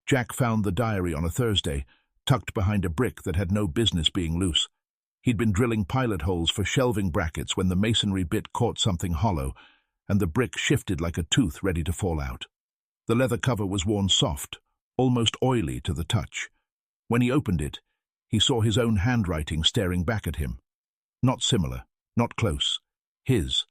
Jack found the diary on a Thursday, tucked behind a brick that had no business being loose. He'd been drilling pilot holes for shelving brackets when the masonry bit caught something hollow, and the brick shifted like a tooth ready to fall out. The leather cover was worn soft, almost oily to the touch. When he opened it, he saw his own handwriting staring back at him. Not similar, not close. His.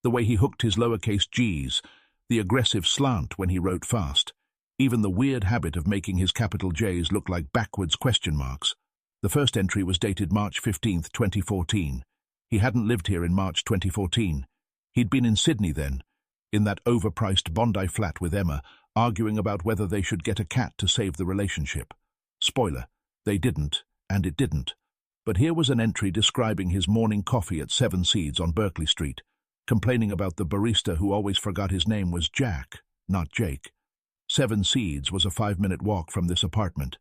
The way he hooked his lowercase g's, the aggressive slant when he wrote fast, even the weird habit of making his capital J's look like backwards question marks. The first entry was dated March 15, 2014. He hadn't lived here in March 2014. He'd been in Sydney then, in that overpriced Bondi flat with Emma, arguing about whether they should get a cat to save the relationship. Spoiler, they didn't, and it didn't. But here was an entry describing his morning coffee at 7 Seeds on Berkeley Street, complaining about the barista who always forgot his name was Jack, not Jake. 7 Seeds was a 5-minute walk from this apartment.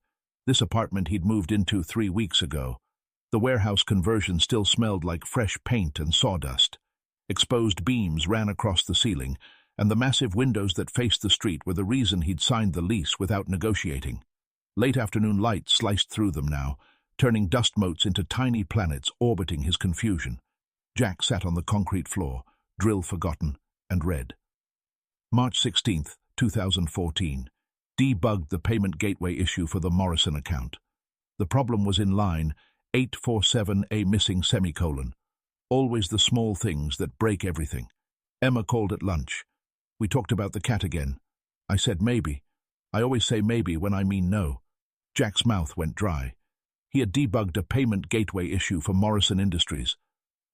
This apartment he'd moved into 3 weeks ago. The warehouse conversion still smelled like fresh paint and sawdust. Exposed beams ran across the ceiling, and the massive windows that faced the street were the reason he'd signed the lease without negotiating. Late afternoon light sliced through them now, turning dust motes into tiny planets orbiting his confusion. Jack sat on the concrete floor, drill forgotten, and read. March 16, 2014. Debugged the payment gateway issue for the Morrison account. The problem was in line 847A missing semicolon. Always the small things that break everything. Emma called at lunch. We talked about the cat again. I said maybe. I always say maybe when I mean no. Jack's mouth went dry. He had debugged a payment gateway issue for Morrison Industries.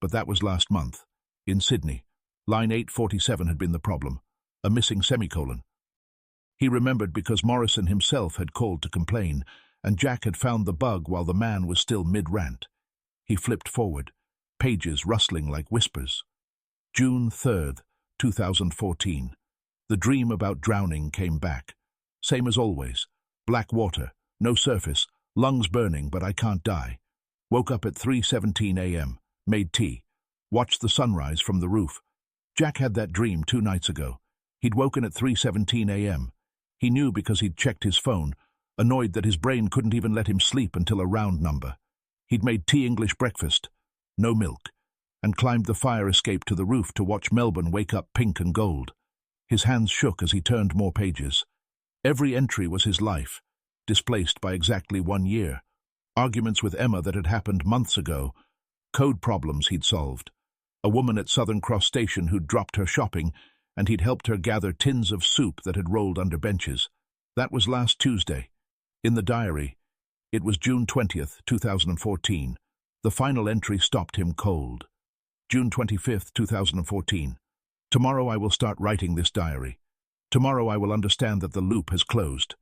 But that was last month, in Sydney. Line 847 had been the problem. A missing semicolon. He remembered because Morrison himself had called to complain, and Jack had found the bug while the man was still mid-rant. He flipped forward, pages rustling like whispers. June 3rd, 2014. The dream about drowning came back. Same as always. Black water, no surface, lungs burning, but I can't die. Woke up at 3:17 a.m., made tea, watched the sunrise from the roof. Jack had that dream 2 nights ago. He'd woken at 3:17 a.m. He knew because he'd checked his phone, annoyed that his brain couldn't even let him sleep until a round number. He'd made tea English breakfast, no milk, and climbed the fire escape to the roof to watch Melbourne wake up pink and gold. His hands shook as he turned more pages. Every entry was his life, displaced by exactly 1 year. Arguments with Emma that had happened months ago. Code problems he'd solved. A woman at Southern Cross Station who'd dropped her shopping, and he'd helped her gather tins of soup that had rolled under benches. That was last Tuesday. In the diary, it was June 20th, 2014. The final entry stopped him cold. June 25th, 2014. Tomorrow I will start writing this diary. Tomorrow I will understand that the loop has closed.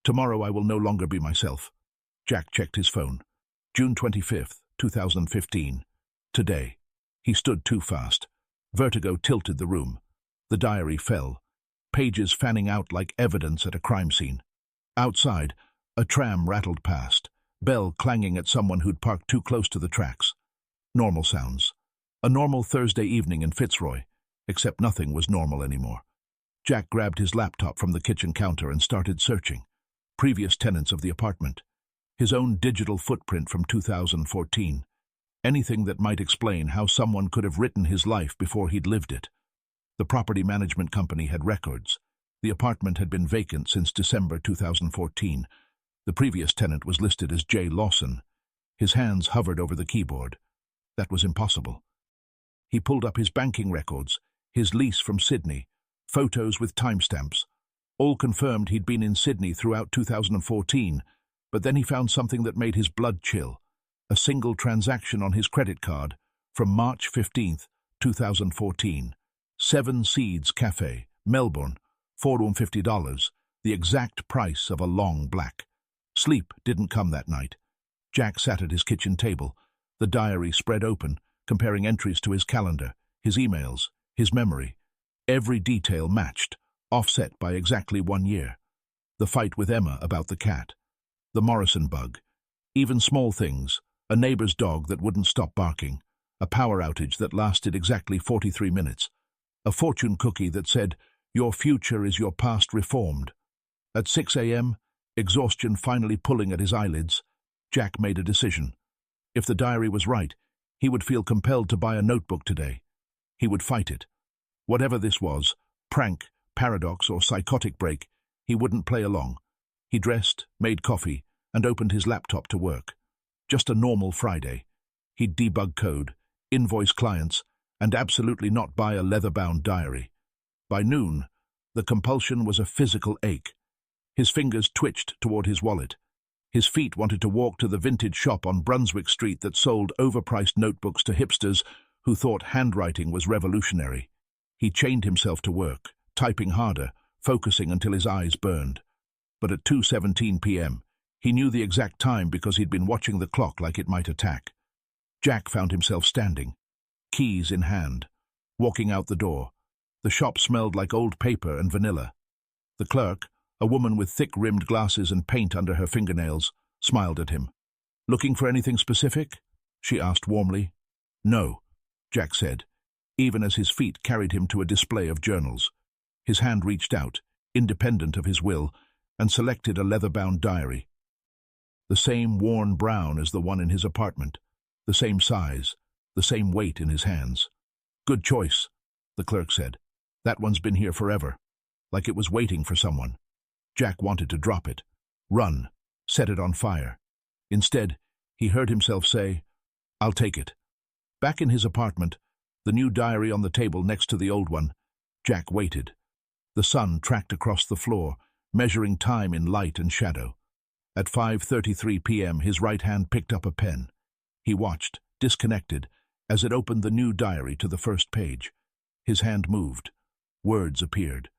Tomorrow I will no longer be myself. Jack checked his phone. June 25th, 2015. Today. He stood too fast. Vertigo tilted the room. The diary fell, pages fanning out like evidence at a crime scene. Outside, a tram rattled past, bell clanging at someone who'd parked too close to the tracks. Normal sounds. A normal Thursday evening in Fitzroy, except nothing was normal anymore. Jack grabbed his laptop from the kitchen counter and started searching. Previous tenants of the apartment. His own digital footprint from 2014. Anything that might explain how someone could have written his life before he'd lived it. The property management company had records. The apartment had been vacant since December 2014. The previous tenant was listed as J. Lawson. His hands hovered over the keyboard. That was impossible. He pulled up his banking records, his lease from Sydney, photos with timestamps. All confirmed he'd been in Sydney throughout 2014, but then he found something that made his blood chill. A single transaction on his credit card from March 15th, 2014. 7 Seeds Cafe, Melbourne, $450, the exact price of a long black. Sleep didn't come that night. Jack sat at his kitchen table, the diary spread open, comparing entries to his calendar, his emails, his memory. Every detail matched, offset by exactly 1 year. The fight with Emma about the cat. The Morrison bug. Even small things. A neighbor's dog that wouldn't stop barking. A power outage that lasted exactly 43 minutes. A fortune cookie that said, "Your future is your past reformed." At 6 a.m., Exhaustion finally pulling at his eyelids, Jack made a decision. If the diary was right, he would feel compelled to buy a notebook today. He would fight it. Whatever this was, prank, paradox, or psychotic break, he wouldn't play along. He dressed, made coffee, and opened his laptop to work. Just a normal Friday. He'd debug code, invoice clients, and absolutely not buy a leather-bound diary. By noon, the compulsion was a physical ache. His fingers twitched toward his wallet. His feet wanted to walk to the vintage shop on Brunswick Street that sold overpriced notebooks to hipsters who thought handwriting was revolutionary. He chained himself to work, typing harder, focusing until his eyes burned. But at 2:17 p.m., he knew the exact time because he'd been watching the clock like it might attack. Jack found himself standing, keys in hand, walking out the door. The shop smelled like old paper and vanilla. The clerk, a woman with thick-rimmed glasses and paint under her fingernails, smiled at him. "Looking for anything specific?" she asked warmly. "No," Jack said, even as his feet carried him to a display of journals. His hand reached out, independent of his will, and selected a leather-bound diary. The same worn brown as the one in his apartment, the same size, the same weight in his hands. "Good choice," the clerk said. "That one's been here forever, like it was waiting for someone." Jack wanted to drop it, run, set it on fire. Instead, he heard himself say, "I'll take it." Back in his apartment, the new diary on the table next to the old one, Jack waited. The sun tracked across the floor, measuring time in light and shadow. At 5:33 p.m., his right hand picked up a pen. He watched, disconnected, as it opened the new diary to the first page. His hand moved. Words appeared.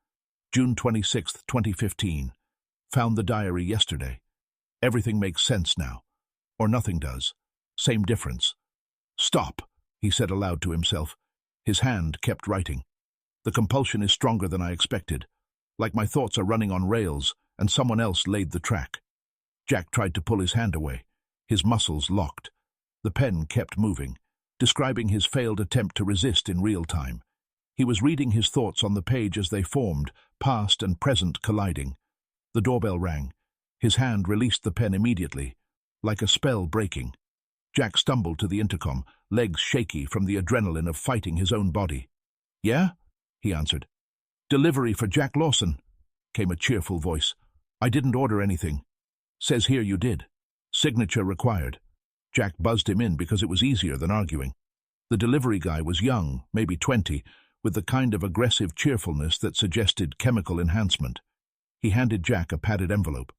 June 26, 2015. Found the diary yesterday. Everything makes sense now. Or nothing does. Same difference. "Stop," he said aloud to himself. His hand kept writing. "The compulsion is stronger than I expected. Like my thoughts are running on rails, and someone else laid the track." Jack tried to pull his hand away. His muscles locked. The pen kept moving, describing his failed attempt to resist in real time. He was reading his thoughts on the page as they formed, past and present colliding. The doorbell rang. His hand released the pen immediately, like a spell breaking. Jack stumbled to the intercom, legs shaky from the adrenaline of fighting his own body. "Yeah?" he answered. "Delivery for Jack Lawson," came a cheerful voice. "I didn't order anything." "Says here you did. Signature required." Jack buzzed him in because it was easier than arguing. The delivery guy was young, maybe 20, with the kind of aggressive cheerfulness that suggested chemical enhancement. He handed Jack a padded envelope.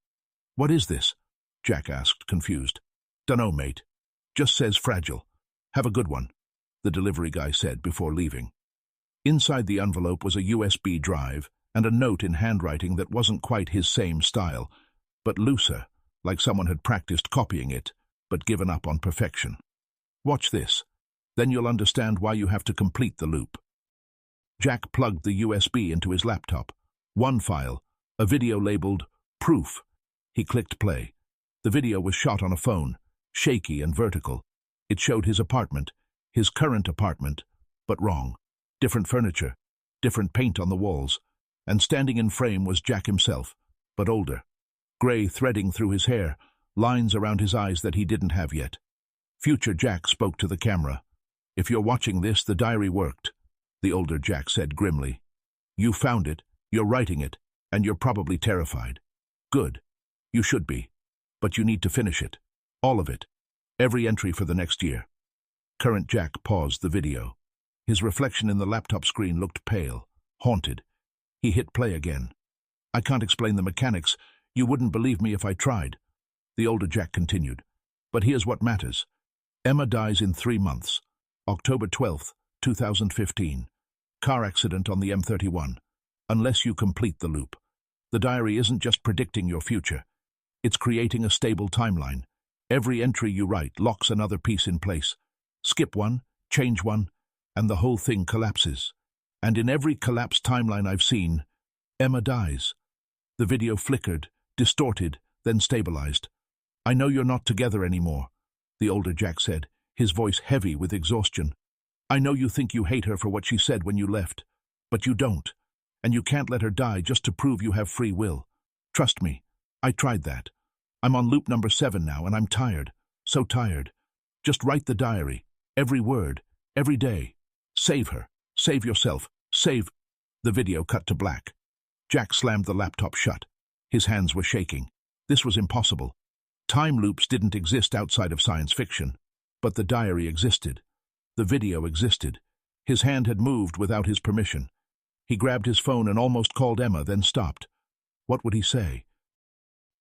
"What is this?" Jack asked, confused. "Dunno, mate. Just says fragile. Have a good one," the delivery guy said before leaving. Inside the envelope was a USB drive and a note in handwriting that wasn't quite his same style, but looser, like someone had practiced copying it, but given up on perfection. "Watch this. Then you'll understand why you have to complete the loop." Jack plugged the USB into his laptop. One file, a video labeled Proof. He clicked play. The video was shot on a phone, shaky and vertical. It showed his apartment, his current apartment, but wrong. Different furniture, different paint on the walls, and standing in frame was Jack himself, but older. Gray threading through his hair, lines around his eyes that he didn't have yet. Future Jack spoke to the camera. "If you're watching this, the diary worked," the older Jack said grimly. "You found it, you're writing it, and you're probably terrified. Good. You should be. But you need to finish it. All of it. Every entry for the next year." Current Jack paused the video. His reflection in the laptop screen looked pale, haunted. He hit play again. "I can't explain the mechanics. You wouldn't believe me if I tried," the older Jack continued. "But here's what matters. Emma dies in 3 months. October 12th, 2015. Car accident on the M31. Unless you complete the loop. The diary isn't just predicting your future. It's creating a stable timeline. Every entry you write locks another piece in place. Skip one, change one, and the whole thing collapses. And in every collapsed timeline I've seen, Emma dies." The video flickered, distorted, then stabilized. "I know you're not together anymore," the older Jack said, his voice heavy with exhaustion. "I know you think you hate her for what she said when you left, but you don't, and you can't let her die just to prove you have free will. Trust me, I tried that. I'm on loop number 7 now, and I'm tired. So tired. Just write the diary. Every word. Every day. Save her. Save yourself. Save. The video cut to black. Jack slammed the laptop shut. His hands were shaking. This was impossible. Time loops didn't exist outside of science fiction. But the diary existed. The video existed. His hand had moved without his permission. He grabbed his phone and almost called Emma, then stopped. What would he say?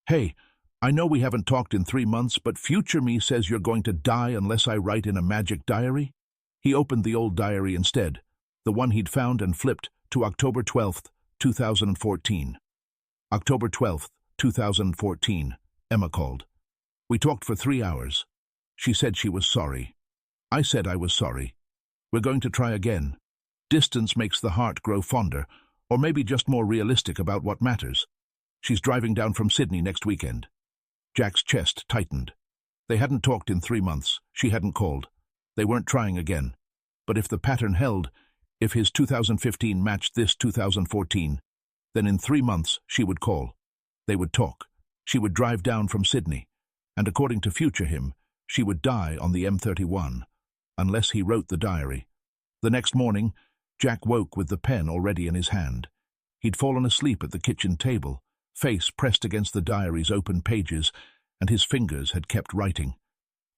Hey, I know we haven't talked in 3 months, but future me says you're going to die unless I write in a magic diary? He opened the old diary instead, the one he'd found, and flipped to October 12th, 2014. October 12th, 2014, Emma called. We talked for 3 hours. She said she was sorry. I said I was sorry. We're going to try again. Distance makes the heart grow fonder, or maybe just more realistic about what matters. She's driving down from Sydney next weekend. Jack's chest tightened. They hadn't talked in 3 months. She hadn't called. They weren't trying again. But if the pattern held, if his 2015 matched this 2014, then in 3 months she would call. They would talk. She would drive down from Sydney, and according to future him, she would die on the M31, unless he wrote the diary. The next morning, Jack woke with the pen already in his hand. He'd fallen asleep at the kitchen table, face pressed against the diary's open pages, and his fingers had kept writing.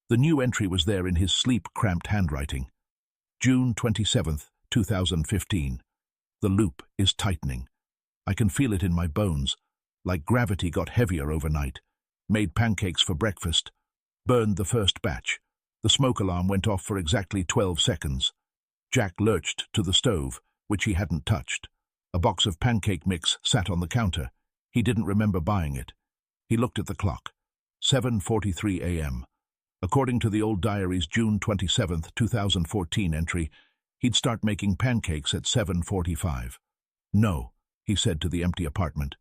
The new entry was there in his sleep-cramped handwriting. June 27th, 2015. The loop is tightening. I can feel it in my bones, like gravity got heavier overnight. Made pancakes for breakfast. Burned the first batch. The smoke alarm went off for exactly 12 seconds. Jack lurched to the stove, which he hadn't touched. A box of pancake mix sat on the counter. He didn't remember buying it. He looked at the clock. 7:43 a.m. According to the old diary's June 27th, 2014 entry, he'd start making pancakes at 7:45. No, he said to the empty apartment.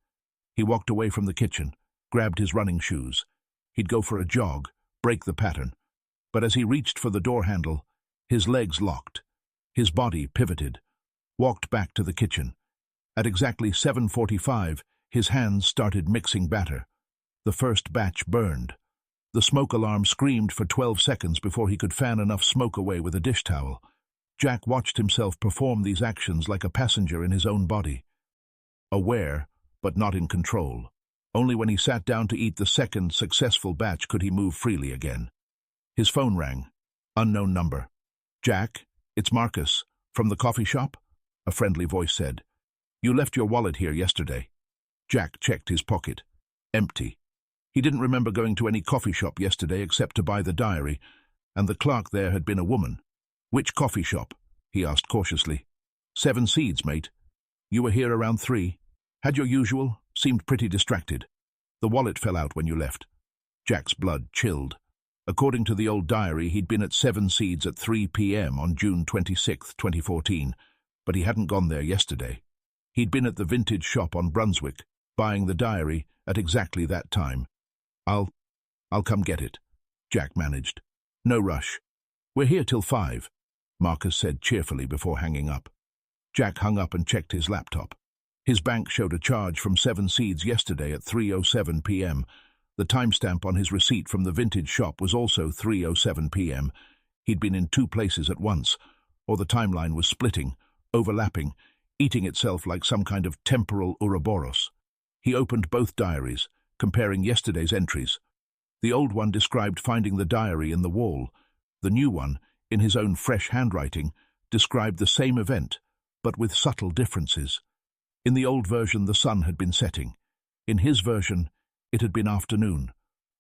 He walked away from the kitchen, grabbed his running shoes. He'd go for a jog, break the pattern. But as he reached for the door handle, his legs locked. His body pivoted, walked back to the kitchen. At exactly 7:45, his hands started mixing batter. The first batch burned. The smoke alarm screamed for 12 seconds before he could fan enough smoke away with a dish towel. Jack watched himself perform these actions like a passenger in his own body. Aware, but not in control. Only when he sat down to eat the second successful batch could he move freely again. His phone rang. Unknown number. Jack, it's Marcus. From the coffee shop? A friendly voice said. You left your wallet here yesterday. Jack checked his pocket. Empty. He didn't remember going to any coffee shop yesterday except to buy the diary, and the clerk there had been a woman. Which coffee shop? He asked cautiously. 7 Seeds, mate. You were here around 3. Had your usual? Seemed pretty distracted. The wallet fell out when you left. Jack's blood chilled. According to the old diary, he'd been at 7 Seeds at 3 p.m. on June 26, 2014, but he hadn't gone there yesterday. He'd been at the vintage shop on Brunswick, buying the diary at exactly that time. I'll come get it, Jack managed. No rush. We're here till 5, Marcus said cheerfully before hanging up. Jack hung up and checked his laptop. His bank showed a charge from 7 Seeds yesterday at 3:07 p.m. The timestamp on his receipt from the vintage shop was also 3:07 p.m. He'd been in 2 places at once, or the timeline was splitting, overlapping, eating itself like some kind of temporal Ouroboros. He opened both diaries, comparing yesterday's entries. The old one described finding the diary in the wall. The new one, in his own fresh handwriting, described the same event, but with subtle differences. In the old version, the sun had been setting. In his version, it had been afternoon.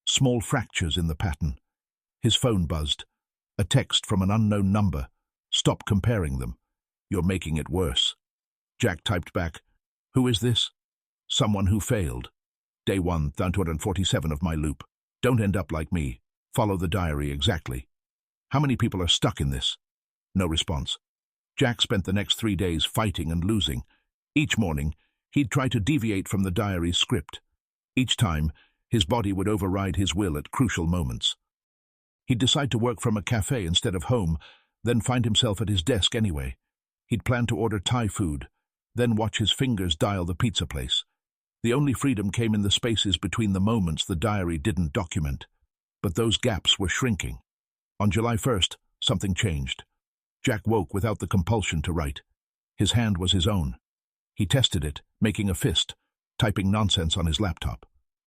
Small fractures in the pattern. His phone buzzed. A text from an unknown number. Stop comparing them. You're making it worse. Jack typed back, Who is this? Someone who failed. Day 1, 247 of my loop. Don't end up like me. Follow the diary exactly. How many people are stuck in this? No response. Jack spent the next 3 days fighting and losing. Each morning, he'd try to deviate from the diary's script. Each time, his body would override his will at crucial moments. He'd decide to work from a cafe instead of home, then find himself at his desk anyway. He'd plan to order Thai food, then watch his fingers dial the pizza place. The only freedom came in the spaces between the moments the diary didn't document. But those gaps were shrinking. On July 1st, something changed. Jack woke without the compulsion to write. His hand was his own. He tested it, making a fist, typing nonsense on his laptop.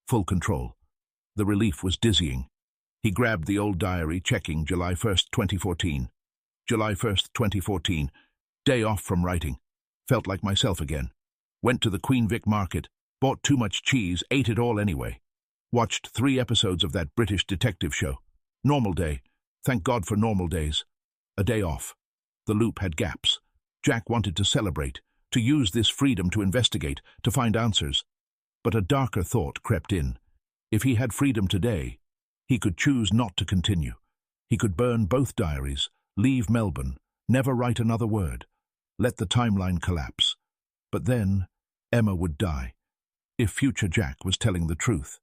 Full control. The relief was dizzying. He grabbed the old diary, checking July 1st, 2014. July 1st, 2014. Day off from writing. Felt like myself again. Went to the Queen Vic market, bought too much cheese, ate it all anyway. Watched 3 episodes of that British detective show. Normal day. Thank God for normal days. A day off. The loop had gaps. Jack wanted to celebrate, to use this freedom to investigate, to find answers. But a darker thought crept in. If he had freedom today, he could choose not to continue. He could burn both diaries, leave Melbourne, never write another word, let the timeline collapse. But then, Emma would die. If future Jack was telling the truth,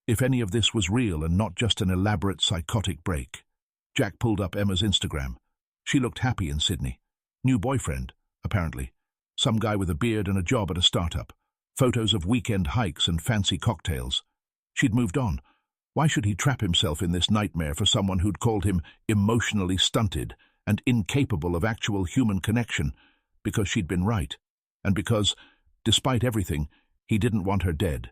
if any of this was real and not just an elaborate psychotic break. Jack pulled up Emma's Instagram. She looked happy in Sydney. New boyfriend, apparently. Some guy with a beard and a job at a startup. Photos of weekend hikes and fancy cocktails. She'd moved on. Why should he trap himself in this nightmare for someone who'd called him emotionally stunted and incapable of actual human connection? Because she'd been right. And because, despite everything, he didn't want her dead.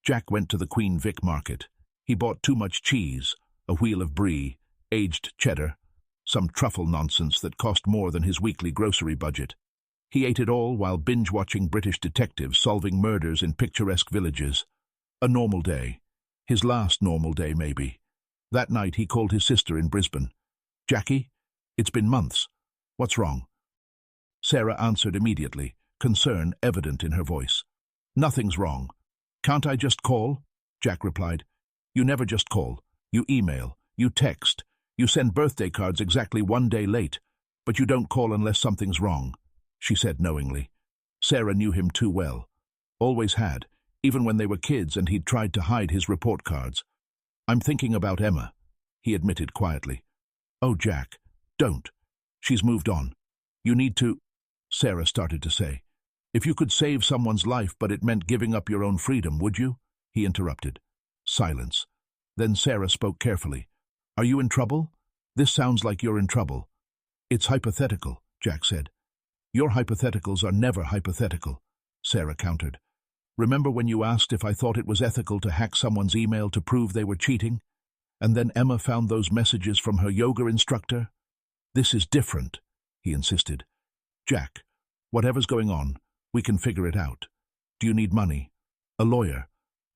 Jack went to the Queen Vic market. He bought too much cheese, a wheel of brie, aged cheddar, some truffle nonsense that cost more than his weekly grocery budget. He ate it all while binge-watching British detectives solving murders in picturesque villages. A normal day. His last normal day, maybe. That night he called his sister in Brisbane. "Jackie, it's been months. What's wrong?" Sarah answered immediately, concern evident in her voice. "Nothing's wrong. Can't I just call?" Jack replied. "You never just call. You email. You text. You send birthday cards exactly 1 day late, but you don't call unless something's wrong," she said knowingly. Sarah knew him too well. Always had, even when they were kids and he'd tried to hide his report cards. "I'm thinking about Emma," he admitted quietly. "Oh, Jack, don't. She's moved on. You need to—" Sarah started to say. "If you could save someone's life but it meant giving up your own freedom, would you?" He interrupted. Silence. Then Sarah spoke carefully. "Are you in trouble? This sounds like you're in trouble." "It's hypothetical," Jack said. "Your hypotheticals are never hypothetical," Sarah countered. "Remember when you asked if I thought it was ethical to hack someone's email to prove they were cheating? And then Emma found those messages from her yoga instructor? This is different," he insisted. "Jack, whatever's going on, we can figure it out. Do you need money? A lawyer?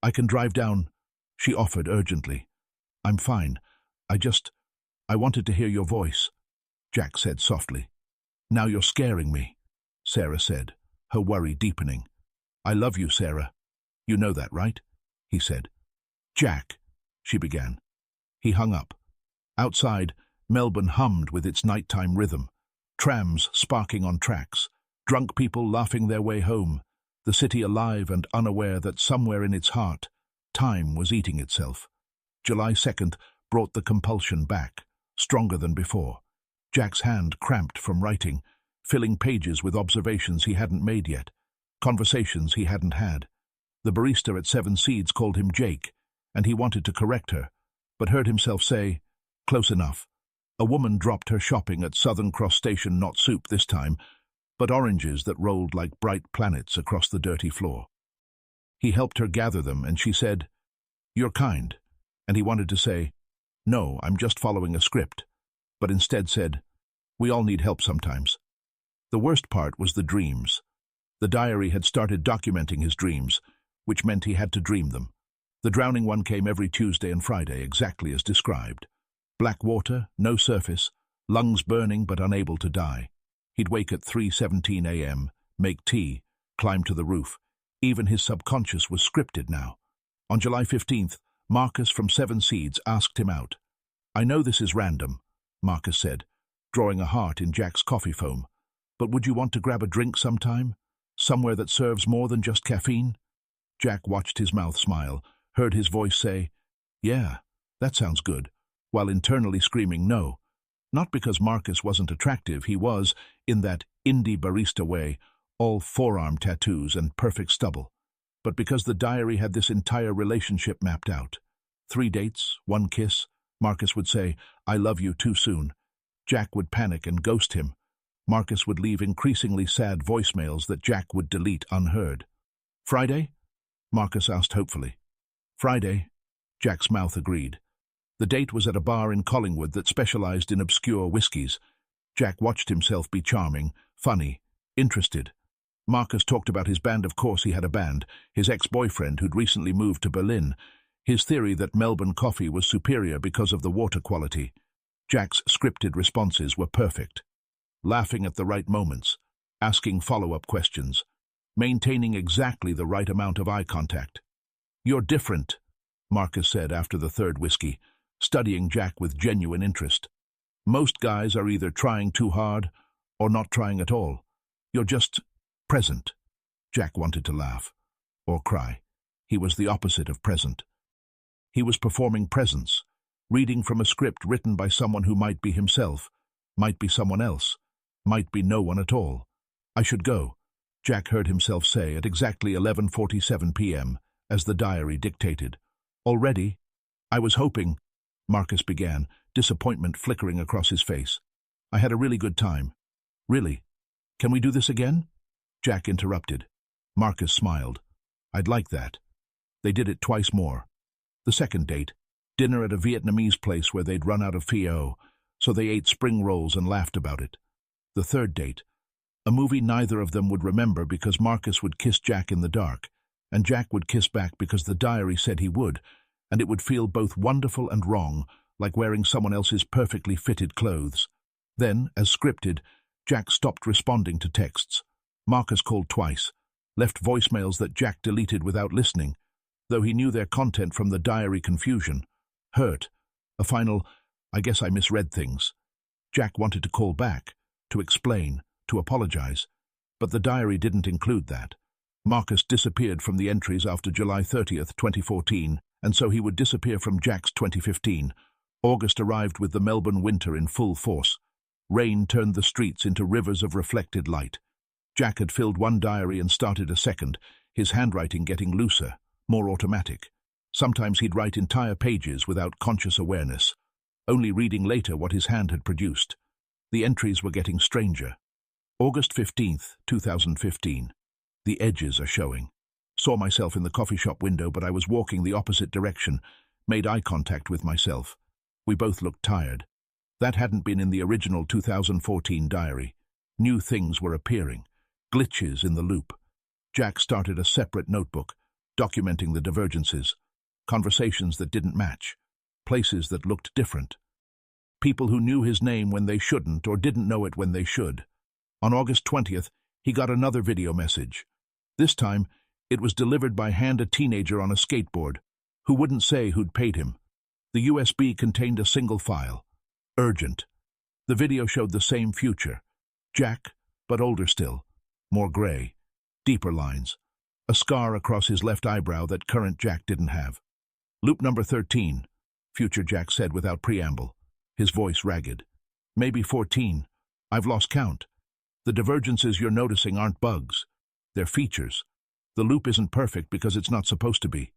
I can drive down," she offered urgently. "I'm fine. I wanted to hear your voice," Jack said softly. "Now you're scaring me," Sarah said, her worry deepening. "I love you, Sarah. You know that, right?" he said. "Jack," she began. He hung up. Outside, Melbourne hummed with its nighttime rhythm. Trams sparking on tracks, drunk people laughing their way home, the city alive and unaware that somewhere in its heart, time was eating itself. July 2nd brought the compulsion back, stronger than before. Jack's hand cramped from writing, filling pages with observations he hadn't made yet, conversations he hadn't had. The barista at Seven Seeds called him Jake, and he wanted to correct her, but heard himself say, "Close enough." A woman dropped her shopping at Southern Cross Station, not soup this time, but oranges that rolled like bright planets across the dirty floor. He helped her gather them, and she said, "You're kind," and he wanted to say, "No, I'm just following a script," but instead said, "We all need help sometimes." The worst part was the dreams. The diary had started documenting his dreams, which meant he had to dream them. The drowning one came every Tuesday and Friday, exactly as described. Black water, no surface, lungs burning but unable to die. He'd wake at 3:17 a.m., make tea, climb to the roof. Even his subconscious was scripted now. On July 15th, Marcus from Seven Seeds asked him out. "I know this is random," Marcus said, drawing a heart in Jack's coffee foam, "but would you want to grab a drink sometime? Somewhere that serves more than just caffeine?" Jack watched his mouth smile, heard his voice say, "Yeah, that sounds good," while internally screaming no. Not because Marcus wasn't attractive, he was, in that indie barista way, all forearm tattoos and perfect stubble. but because the diary had this entire relationship mapped out. 3 dates, 1 kiss. Marcus would say, "I love you" too soon. Jack would panic and ghost him. Marcus would leave increasingly sad voicemails that Jack would delete unheard. "Friday?" Marcus asked hopefully. "Friday," Jack's mouth agreed. The date was at a bar in Collingwood that specialized in obscure whiskies. Jack watched himself be charming, funny, interested. Marcus talked about his band. Of course he had a band, his ex-boyfriend who'd recently moved to Berlin. His theory that Melbourne coffee was superior because of the water quality. Jack's scripted responses were perfect. Laughing at the right moments, asking follow-up questions, maintaining exactly the right amount of eye contact. "You're different," Marcus said after the 3rd whiskey, studying Jack with genuine interest. "Most guys are either trying too hard or not trying at all. You're just present." Jack wanted to laugh. Or cry. He was the opposite of present. He was performing presence, reading from a script written by someone who might be himself, might be someone else, might be no one at all. "I should go," Jack heard himself say at exactly 11:47 p.m., as the diary dictated. "Already? I was hoping," Marcus began, disappointment flickering across his face. "I had a really good time." "Really? Can we do this again?" Jack interrupted. Marcus smiled. "I'd like that." They did it twice more. The 2nd date, dinner at a Vietnamese place where they'd run out of pho, so they ate spring rolls and laughed about it. The 3rd date, a movie neither of them would remember because Marcus would kiss Jack in the dark, and Jack would kiss back because the diary said he would, and it would feel both wonderful and wrong, like wearing someone else's perfectly fitted clothes. Then, as scripted, Jack stopped responding to texts. Marcus called twice, left voicemails that Jack deleted without listening, though he knew their content from the diary confusion. Hurt. A final, "I guess I misread things." Jack wanted to call back, to explain, to apologize, but the diary didn't include that. Marcus disappeared from the entries after July 30th, 2014, and so he would disappear from Jack's 2015. August arrived with the Melbourne winter in full force. Rain turned the streets into rivers of reflected light. Jack had filled 1 diary and started a 2nd, his handwriting getting looser, more automatic. Sometimes he'd write entire pages without conscious awareness, only reading later what his hand had produced. The entries were getting stranger. August 15th, 2015. The edges are showing. Saw myself in the coffee shop window, but I was walking the opposite direction, made eye contact with myself. We both looked tired. That hadn't been in the original 2014 diary. New things were appearing, glitches in the loop. Jack started a separate notebook, documenting the divergences, conversations that didn't match, places that looked different. People who knew his name when they shouldn't or didn't know it when they should. On August 20th, he got another video message. This time, it was delivered by hand a teenager on a skateboard, who wouldn't say who'd paid him. The USB contained a single file. Urgent. The video showed the same future. Jack, but older still. More gray. Deeper lines. A scar across his left eyebrow that current Jack didn't have. "Loop number 13, future Jack said without preamble, his voice ragged. "Maybe 14. I've lost count. The divergences you're noticing aren't bugs. They're features. The loop isn't perfect because it's not supposed to be.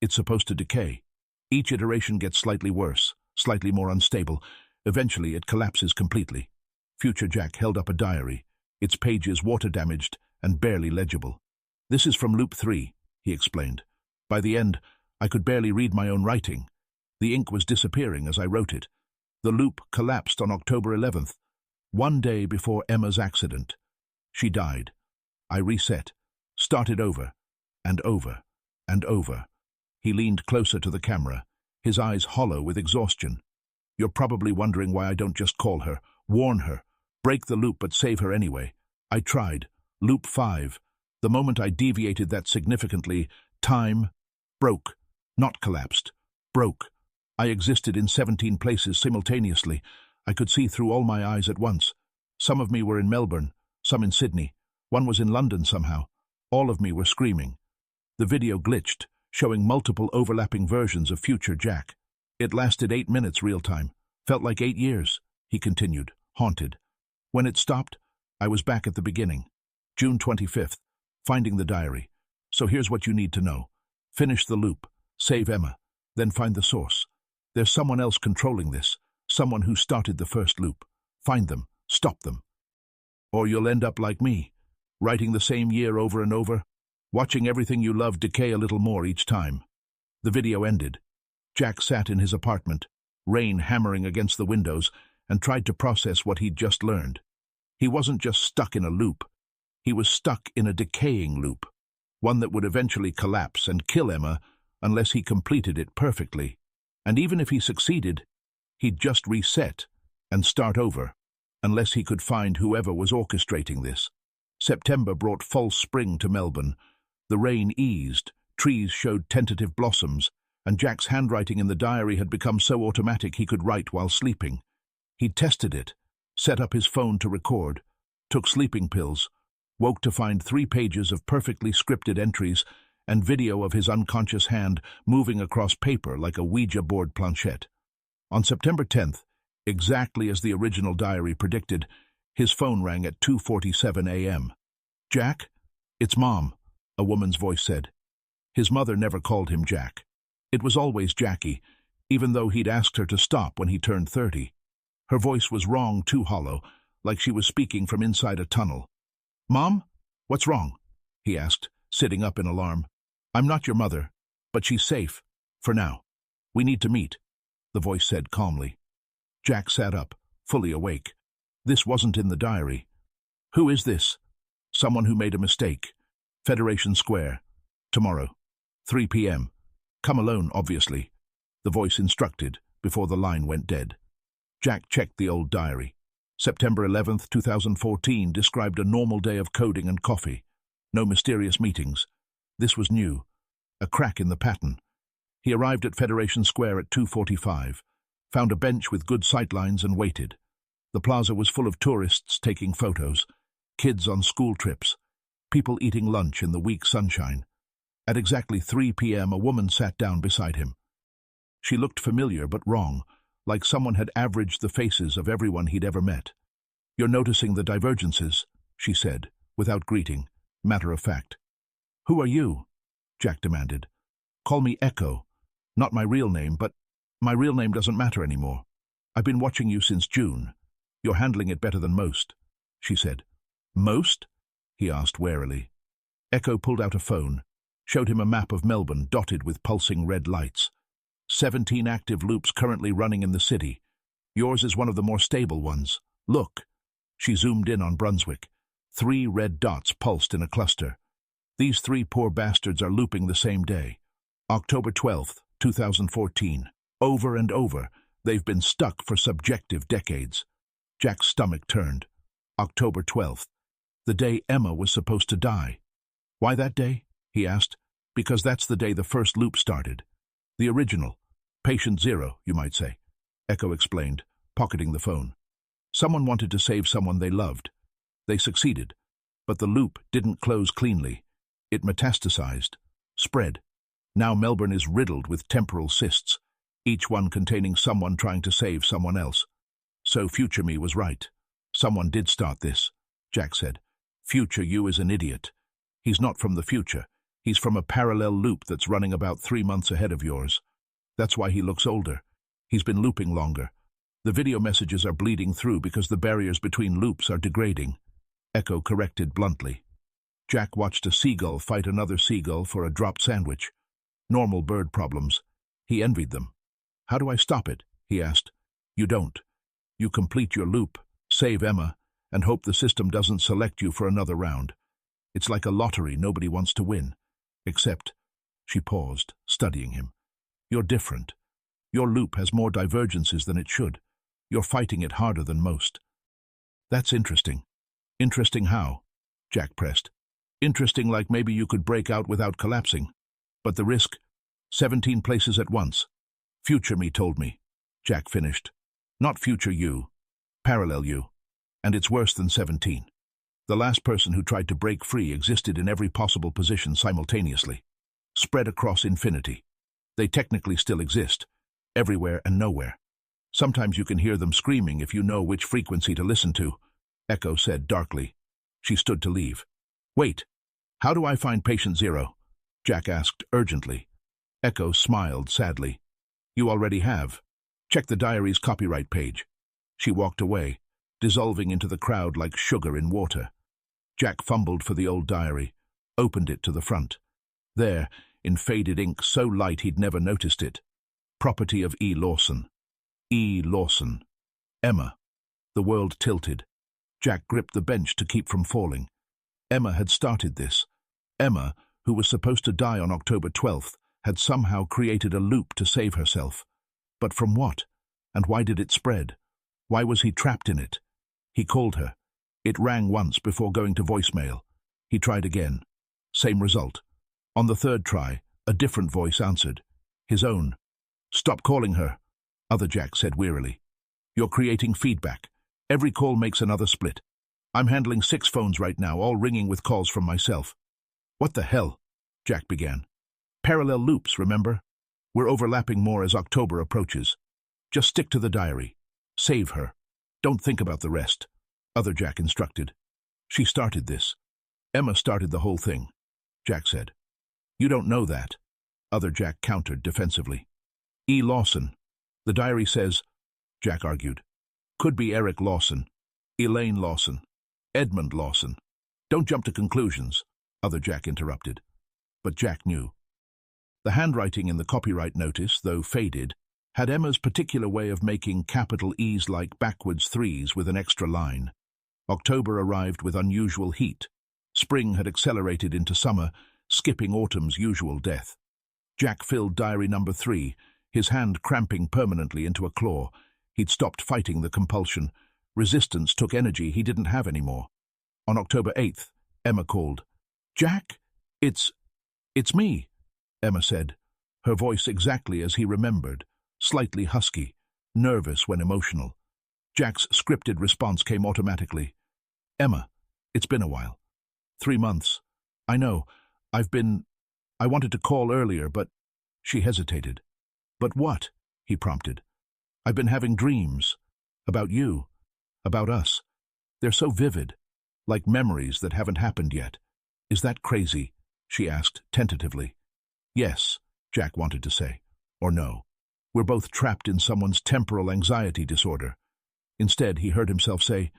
It's supposed to decay. Each iteration gets slightly worse, slightly more unstable. Eventually, it collapses completely." Future Jack held up a diary, its pages water-damaged and barely legible. "This is from Loop 3, he explained. "By the end, I could barely read my own writing. The ink was disappearing as I wrote it. The loop collapsed on October 11th, 1 day before Emma's accident. She died. I reset, started over, and over, and over." He leaned closer to the camera, his eyes hollow with exhaustion. "You're probably wondering why I don't just call her, warn her, break the loop but save her anyway. I tried. Loop 5. The moment I deviated that significantly, time broke, not collapsed, broke. I existed in 17 places simultaneously. I could see through all my eyes at once. Some of me were in Melbourne, some in Sydney. One was in London somehow. All of me were screaming." The video glitched, showing multiple overlapping versions of future Jack. "It lasted 8 minutes real-time. Felt like 8 years, he continued, haunted. When it stopped, I was back at the beginning. June 25th, finding the diary. So here's what you need to know. Finish the loop. Save Emma. Then find the source. There's someone else controlling this. Someone who started the first loop. Find them. Stop them. Or you'll end up like me, writing the same year over and over, watching everything you love decay a little more each time. The video ended. Jack sat in his apartment, rain hammering against the windows, and tried to process what he'd just learned. He wasn't just stuck in a loop. He was stuck in a decaying loop, one that would eventually collapse and kill Emma unless he completed it perfectly. And even if he succeeded, he'd just reset and start over, unless he could find whoever was orchestrating this. September brought false spring to Melbourne. The rain eased, trees showed tentative blossoms, and Jack's handwriting in the diary had become so automatic he could write while sleeping. He'd tested it, set up his phone to record, took sleeping pills, woke to find 3 pages of perfectly scripted entries and video of his unconscious hand moving across paper like a Ouija board planchette. On September 10th, exactly as the original diary predicted, his phone rang at 2:47 a.m. "Jack? It's Mom," a woman's voice said. His mother never called him Jack. It was always Jackie, even though he'd asked her to stop when he turned 30. Her voice was wrong, too hollow, like she was speaking from inside a tunnel. "Mom? What's wrong?" he asked, sitting up in alarm. "I'm not your mother, but she's safe, for now. We need to meet," the voice said calmly. Jack sat up, fully awake. This wasn't in the diary. "Who is this?" "Someone who made a mistake. Federation Square. Tomorrow. 3 p.m. Come alone, obviously," the voice instructed before the line went dead. Jack checked the old diary. September 11th, 2014 described a normal day of coding and coffee. No mysterious meetings. This was new. A crack in the pattern. He arrived at Federation Square at 2:45, found a bench with good sightlines and waited. The plaza was full of tourists taking photos, kids on school trips, people eating lunch in the weak sunshine. At exactly 3 p.m. a woman sat down beside him. She looked familiar but wrong, like someone had averaged the faces of everyone he'd ever met. "You're noticing the divergences," she said, without greeting, matter of fact. "Who are you?" Jack demanded. "Call me Echo. Not my real name, but my real name doesn't matter anymore. I've been watching you since June. You're handling it better than most," she said. "Most?" he asked warily. Echo pulled out a phone, showed him a map of Melbourne dotted with pulsing red lights. 17 active loops currently running in the city. Yours is one of the more stable ones. Look. She zoomed in on Brunswick. 3 red dots pulsed in a cluster. These 3 poor bastards are looping the same day. October 12th, 2014. Over and over, they've been stuck for subjective decades. Jack's stomach turned. October 12th, the day Emma was supposed to die. "Why that day?" he asked. "Because that's the day the first loop started. The original. Patient zero, you might say," Echo explained, pocketing the phone. "Someone wanted to save someone they loved. They succeeded, but the loop didn't close cleanly. It metastasized, spread. Now Melbourne is riddled with temporal cysts, each one containing someone trying to save someone else. So future me was right. Someone did start this," Jack said. "Future you is an idiot. He's not from the future. He's from a parallel loop that's running about 3 months ahead of yours. That's why he looks older. He's been looping longer. The video messages are bleeding through because the barriers between loops are degrading," Echo corrected bluntly. Jack watched a seagull fight another seagull for a dropped sandwich. Normal bird problems. He envied them. "How do I stop it?" he asked. "You don't. You complete your loop, save Emma, and hope the system doesn't select you for another round. It's like a lottery nobody wants to win. Except," she paused, studying him, "you're different. Your loop has more divergences than it should. You're fighting it harder than most." "That's interesting." "Interesting how?" Jack pressed. "Interesting like maybe you could break out without collapsing. But the risk? 17 places at once. Future me told me," Jack finished. "Not future you. Parallel you. And it's worse than 17. The last person who tried to break free existed in every possible position simultaneously, spread across infinity. They technically still exist, everywhere and nowhere. Sometimes you can hear them screaming if you know which frequency to listen to," Echo said darkly. She stood to leave. "Wait, how do I find patient zero?" Jack asked urgently. Echo smiled sadly. You already have. Check the diary's copyright page. She walked away, dissolving into the crowd like sugar in water. Jack fumbled for the old diary, opened it to the front. There, in faded ink so light he'd never noticed it. Property of E. Lawson. E. Lawson. Emma. The world tilted. Jack gripped the bench to keep from falling. Emma had started this. Emma, who was supposed to die on October 12th, had somehow created a loop to save herself. But from what? And why did it spread? Why was he trapped in it? He called her. It rang once before going to voicemail. He tried again. Same result. On the third try, a different voice answered. His own. Stop calling her, other Jack said wearily. You're creating feedback. Every call makes another split. I'm handling 6 phones right now, all ringing with calls from myself. What the hell? Jack began. Parallel loops, remember? We're overlapping more as October approaches. Just stick to the diary. Save her. Don't think about the rest, other Jack instructed. She started this. Emma started the whole thing, Jack said. You don't know that, other Jack countered defensively. E. Lawson. The diary says, Jack argued. Could be Eric Lawson, Elaine Lawson, Edmund Lawson. Don't jump to conclusions, other Jack interrupted. But Jack knew. The handwriting in the copyright notice, though faded, had Emma's particular way of making capital E's like backwards 3s with an extra line. October arrived with unusual heat. Spring had accelerated into summer, skipping autumn's usual death. Jack filled diary number 3, his hand cramping permanently into a claw. He'd stopped fighting the compulsion. Resistance took energy he didn't have anymore. On October 8th, Emma called. Jack, it's me, Emma said, her voice exactly as he remembered, slightly husky, nervous when emotional. Jack's scripted response came automatically. Emma, it's been a while. 3 months. I know. I wanted to call earlier, but... She hesitated. But what? He prompted. I've been having dreams. About you. About us. They're so vivid. Like memories that haven't happened yet. Is that crazy? She asked tentatively. Yes, Jack wanted to say. Or no. We're both trapped in someone's temporal anxiety disorder. Instead, he heard himself say,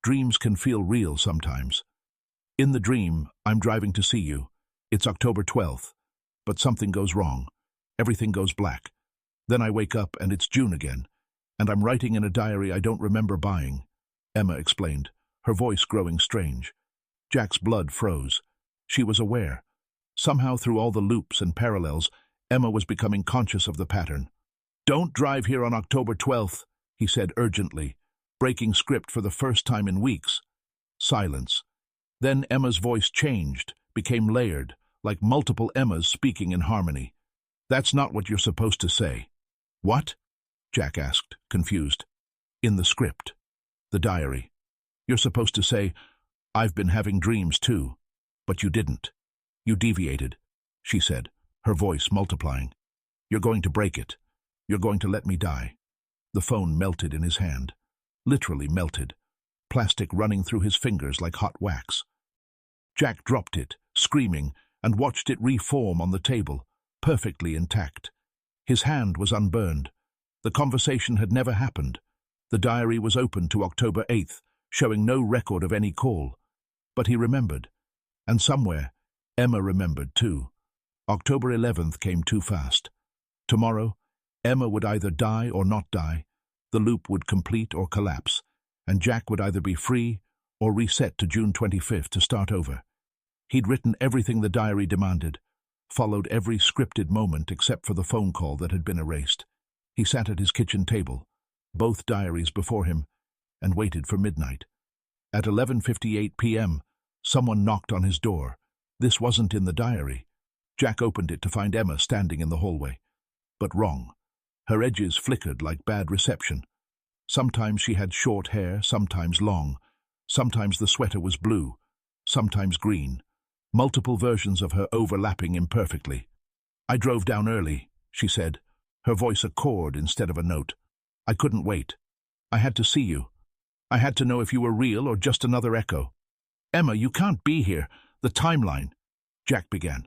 dreams can feel real sometimes. In the dream, I'm driving to see you. It's October 12th. But something goes wrong. Everything goes black. Then I wake up and it's June again. And I'm writing in a diary I don't remember buying. Emma explained, her voice growing strange. Jack's blood froze. She was aware. Somehow through all the loops and parallels, Emma was becoming conscious of the pattern. Don't drive here on October 12th, he said urgently, breaking script for the first time in weeks. Silence. Then Emma's voice changed, became layered, like multiple Emmas speaking in harmony. That's not what you're supposed to say. What? Jack asked, confused. In the script. The diary. You're supposed to say, I've been having dreams too. But you didn't. You deviated, she said, her voice multiplying. You're going to break it. You're going to let me die. The phone melted in his hand. Literally melted. Plastic running through his fingers like hot wax. Jack dropped it, screaming, and watched it reform on the table, perfectly intact. His hand was unburned. The conversation had never happened. The diary was open to October 8th, showing no record of any call. But he remembered. And somewhere, Emma remembered too. October 11th came too fast. Tomorrow, Emma would either die or not die, the loop would complete or collapse, and Jack would either be free or reset to June 25th to start over. He'd written everything the diary demanded, followed every scripted moment except for the phone call that had been erased. He sat at his kitchen table, both diaries before him, and waited for midnight. At 11:58 p.m., someone knocked on his door. This wasn't in the diary. Jack opened it to find Emma standing in the hallway. But wrong. Her edges flickered like bad reception. Sometimes she had short hair, sometimes long. Sometimes the sweater was blue, sometimes green. Multiple versions of her overlapping imperfectly. I drove down early, she said, her voice a chord instead of a note. I couldn't wait. I had to see you. I had to know if you were real or just another echo. Emma, you can't be here. The timeline. Jack began.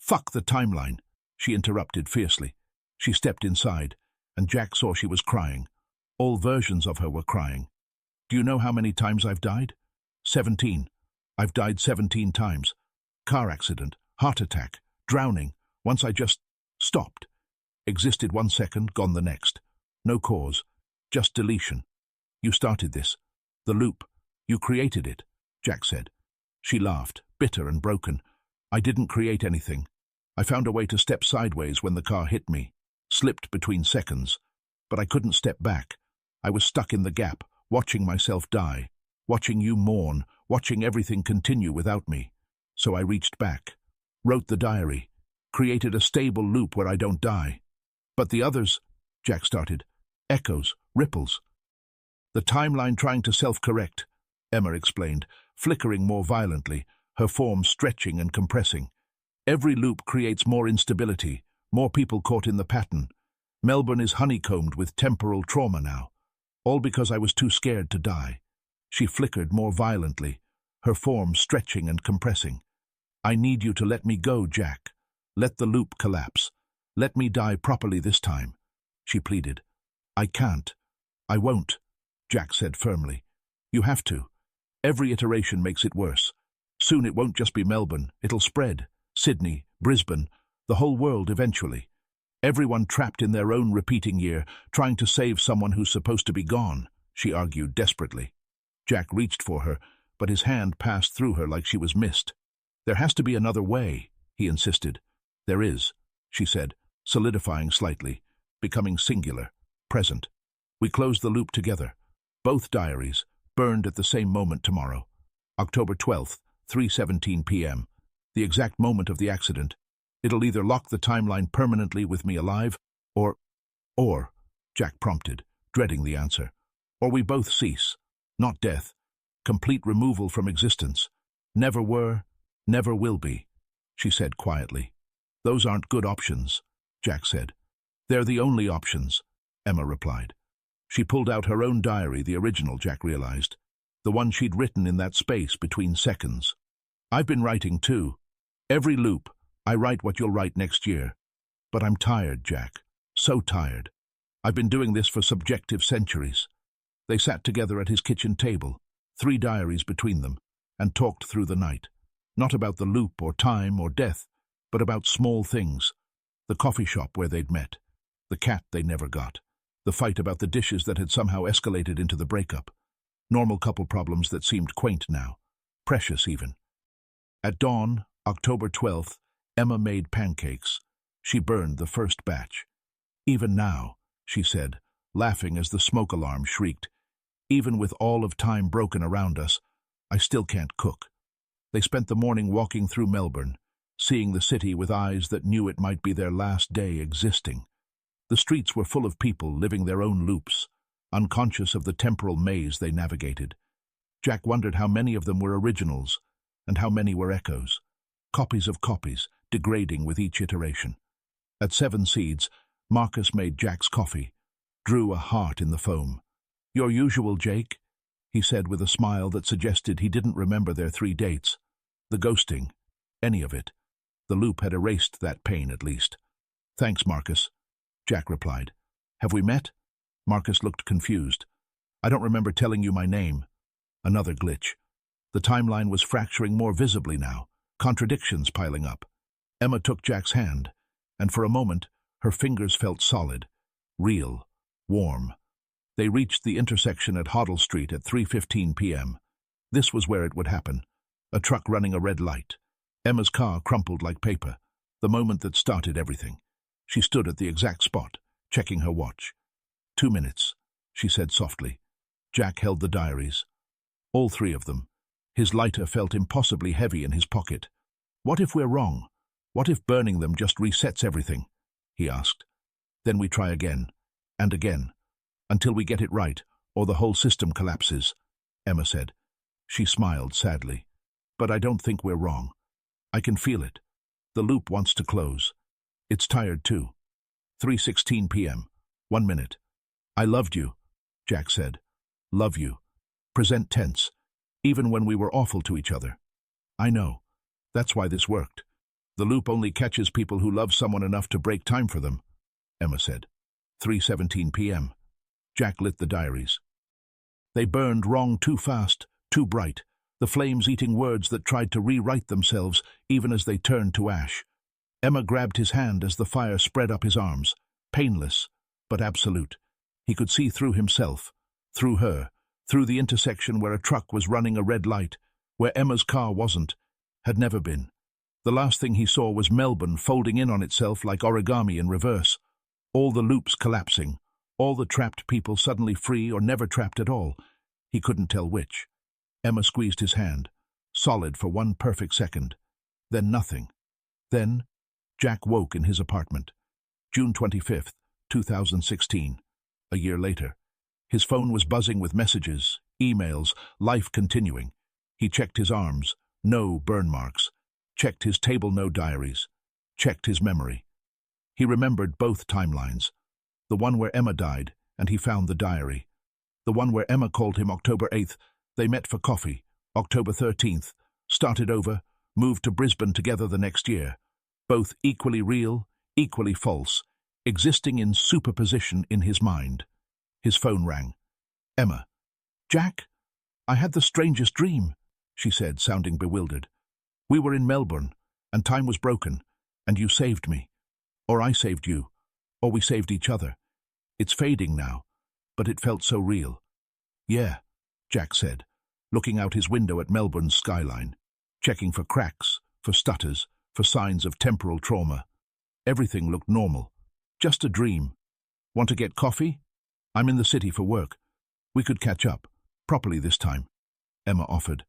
Fuck the timeline, she interrupted fiercely. She stepped inside, and Jack saw she was crying. All versions of her were crying. Do you know how many times I've died? 17. I've died 17 times. Car accident, heart attack, drowning. Once I just stopped. Existed 1 second, gone the next. No cause, just deletion. You started this. The loop. You created it, Jack said. She laughed, bitter and broken. I didn't create anything. I found a way to step sideways when the car hit me. Slipped between seconds. But I couldn't step back. I was stuck in the gap, watching myself die. Watching you mourn, watching everything continue without me. So I reached back. Wrote the diary. Created a stable loop where I don't die. But the others, Jack started. Echoes, ripples. The timeline trying to self-correct, Emma explained, flickering more violently, her form stretching and compressing. Every loop creates more instability, more people caught in the pattern. Melbourne is honeycombed with temporal trauma now. All because I was too scared to die. She flickered more violently, her form stretching and compressing. I need you to let me go, Jack. Let the loop collapse. Let me die properly this time, she pleaded. I can't. I won't, Jack said firmly. You have to. Every iteration makes it worse. Soon it won't just be Melbourne, it'll spread. Sydney, Brisbane, the whole world eventually. Everyone trapped in their own repeating year, trying to save someone who's supposed to be gone, she argued desperately. Jack reached for her, but his hand passed through her like she was mist. There has to be another way, he insisted. There is, she said, solidifying slightly, becoming singular, present. We closed the loop together. Both diaries, burned at the same moment tomorrow. October 12th, 3:17 p.m. The exact moment of the accident. It'll either lock the timeline permanently with me alive, or, Jack prompted, dreading the answer. Or we both cease. Not death. Complete removal from existence. Never were, never will be, she said quietly. Those aren't good options, Jack said. They're the only options, Emma replied. She pulled out her own diary, the original, Jack realized. The one she'd written in that space between seconds. I've been writing too. Every loop, I write what you'll write next year. But I'm tired, Jack. So tired. I've been doing this for subjective centuries. They sat together at his kitchen table, 3 diaries between them, and talked through the night. Not about the loop or time or death, but about small things. The coffee shop where they'd met. The cat they never got. The fight about the dishes that had somehow escalated into the breakup. Normal couple problems that seemed quaint now. Precious even. At dawn, October 12th, Emma made pancakes. She burned the first batch. Even now, she said, laughing as the smoke alarm shrieked, even with all of time broken around us, I still can't cook. They spent the morning walking through Melbourne, seeing the city with eyes that knew it might be their last day existing. The streets were full of people living their own loops, unconscious of the temporal maze they navigated. Jack wondered how many of them were originals, and how many were echoes. Copies of copies, degrading with each iteration. At 7 Seeds, Marcus made Jack's coffee, drew a heart in the foam. Your usual, Jake, he said with a smile that suggested he didn't remember their 3 dates. The ghosting, any of it. The loop had erased that pain at least. Thanks, Marcus, Jack replied. Have we met? Marcus looked confused. I don't remember telling you my name. Another glitch. The timeline was fracturing more visibly now, contradictions piling up. Emma took Jack's hand, and for a moment, her fingers felt solid, real, warm. They reached the intersection at Hoddle Street at 3:15 p.m. This was where it would happen. A truck running a red light. Emma's car crumpled like paper, the moment that started everything. She stood at the exact spot, checking her watch. 2 minutes, she said softly. Jack held the diaries. All 3 of them. His lighter felt impossibly heavy in his pocket. What if we're wrong? What if burning them just resets everything? He asked. Then we try again, and again, until we get it right, or the whole system collapses, Emma said. She smiled sadly. But I don't think we're wrong. I can feel it. The loop wants to close. It's tired too. 3:16 p.m. 1 minute. I loved you, Jack said. Love you. Present tense. Even when we were awful to each other. I know. That's why this worked. The loop only catches people who love someone enough to break time for them, Emma said. 3:17 p.m. Jack lit the diaries. They burned wrong too fast, too bright, the flames eating words that tried to rewrite themselves even as they turned to ash. Emma grabbed his hand as the fire spread up his arms, painless, but absolute. He could see through himself, through her, through the intersection where a truck was running a red light, where Emma's car wasn't, had never been. The last thing he saw was Melbourne folding in on itself like origami in reverse, all the loops collapsing, all the trapped people suddenly free or never trapped at all. He couldn't tell which. Emma squeezed his hand, solid for one perfect second. Then nothing. Then Jack woke in his apartment. June 25th, 2016. A year later. His phone was buzzing with messages, emails, life continuing. He checked his arms, no burn marks. Checked his table no diaries. Checked his memory. He remembered both timelines. The one where Emma died, and he found the diary. The one where Emma called him October 8th. They met for coffee. October 13th. Started over, moved to Brisbane together the next year. Both equally real, equally false, existing in superposition in his mind. His phone rang. Emma. Jack, I had the strangest dream, she said, sounding bewildered. We were in Melbourne, and time was broken, and you saved me. Or I saved you. Or we saved each other. It's fading now, but it felt so real. Yeah, Jack said, looking out his window at Melbourne's skyline, checking for cracks, for stutters, for signs of temporal trauma. Everything looked normal. Just a dream. Want to get coffee? I'm in the city for work. We could catch up, properly this time, Emma offered.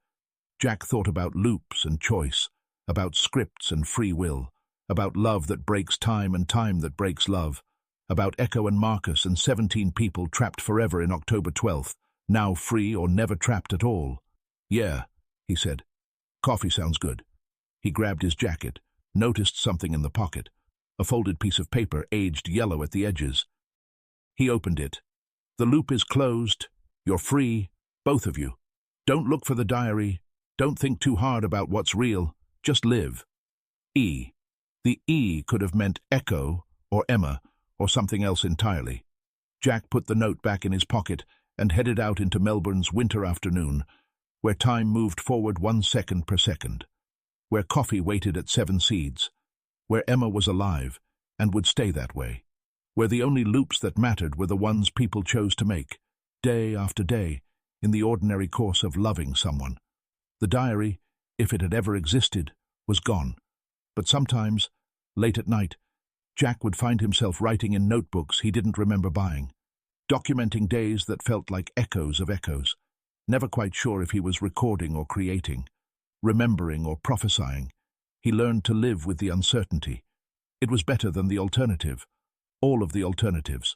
Jack thought about loops and choice, about scripts and free will, about love that breaks time and time that breaks love, about Echo and Marcus and 17 people trapped forever in October 12th, now free or never trapped at all. Yeah, he said. Coffee sounds good. He grabbed his jacket, noticed something in the pocket, a folded piece of paper aged yellow at the edges. He opened it. The loop is closed. You're free, both of you. Don't look for the diary. Don't think too hard about what's real. Just live. E. The E could have meant Echo or Emma or something else entirely. Jack put the note back in his pocket and headed out into Melbourne's winter afternoon, where time moved forward 1 second per second, where coffee waited at 7 seeds, where Emma was alive and would stay that way, where the only loops that mattered were the ones people chose to make, day after day, in the ordinary course of loving someone. The diary, if it had ever existed, was gone. But sometimes, late at night, Jack would find himself writing in notebooks he didn't remember buying, documenting days that felt like echoes of echoes, never quite sure if he was recording or creating, remembering or prophesying. He learned to live with the uncertainty. It was better than the alternative, all of the alternatives.